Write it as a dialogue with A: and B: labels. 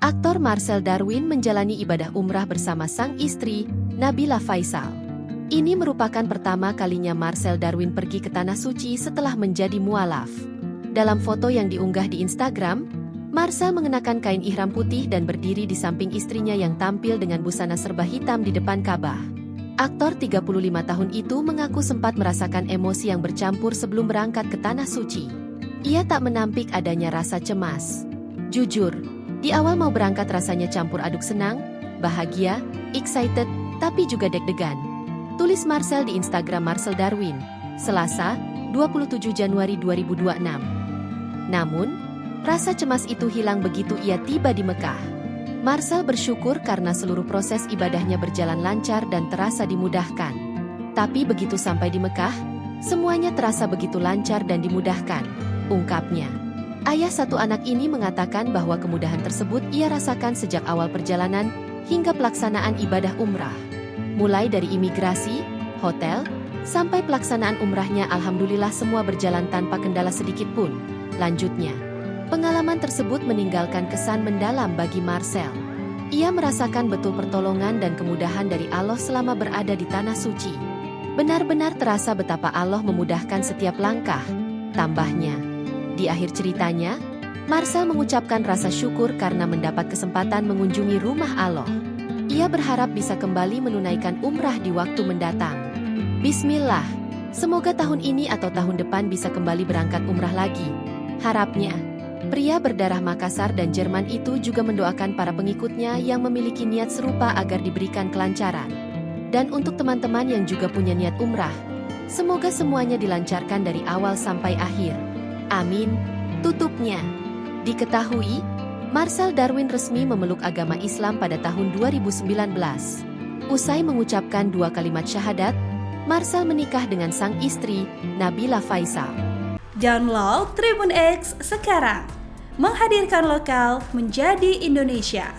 A: Aktor Marcel Darwin menjalani ibadah umrah bersama sang istri, Nabila Faisal. Ini merupakan pertama kalinya Marcel Darwin pergi ke Tanah Suci setelah menjadi mualaf. Dalam foto yang diunggah di Instagram, Marcel mengenakan kain ihram putih dan berdiri di samping istrinya yang tampil dengan busana serba hitam di depan Ka'bah. Aktor 35 tahun itu mengaku sempat merasakan emosi yang bercampur sebelum berangkat ke Tanah Suci. Ia tak menampik adanya rasa cemas. Jujur, di awal mau berangkat rasanya campur aduk senang, bahagia, excited, tapi juga deg-degan. Tulis Marcel di Instagram Marcel Darwin, Selasa, 27 Januari 2026. Namun, rasa cemas itu hilang begitu ia tiba di Mekah. Marcel bersyukur karena seluruh proses ibadahnya berjalan lancar dan terasa dimudahkan. Tapi begitu sampai di Mekah, semuanya terasa begitu lancar dan dimudahkan, ungkapnya. Ayah satu anak ini mengatakan bahwa kemudahan tersebut ia rasakan sejak awal perjalanan hingga pelaksanaan ibadah umrah. Mulai dari imigrasi, hotel, sampai pelaksanaan umrahnya alhamdulillah semua berjalan tanpa kendala sedikit pun. Lanjutnya, pengalaman tersebut meninggalkan kesan mendalam bagi Marcel. Ia merasakan betul pertolongan dan kemudahan dari Allah selama berada di Tanah Suci. Benar-benar terasa betapa Allah memudahkan setiap langkah, tambahnya. Di akhir ceritanya, Marcel mengucapkan rasa syukur karena mendapat kesempatan mengunjungi rumah Allah. Ia berharap bisa kembali menunaikan umrah di waktu mendatang. Bismillah, semoga tahun ini atau tahun depan bisa kembali berangkat umrah lagi. Harapnya, pria berdarah Makassar dan Jerman itu juga mendoakan para pengikutnya yang memiliki niat serupa agar diberikan kelancaran. Dan untuk teman-teman yang juga punya niat umrah, semoga semuanya dilancarkan dari awal sampai akhir. Amin, tutupnya. Diketahui, Marcel Darwin resmi memeluk agama Islam pada tahun 2019. Usai mengucapkan 2 kalimat syahadat, Marcel menikah dengan sang istri, Nabila Faisal.
B: Download Tribun X sekarang, menghadirkan lokal menjadi Indonesia.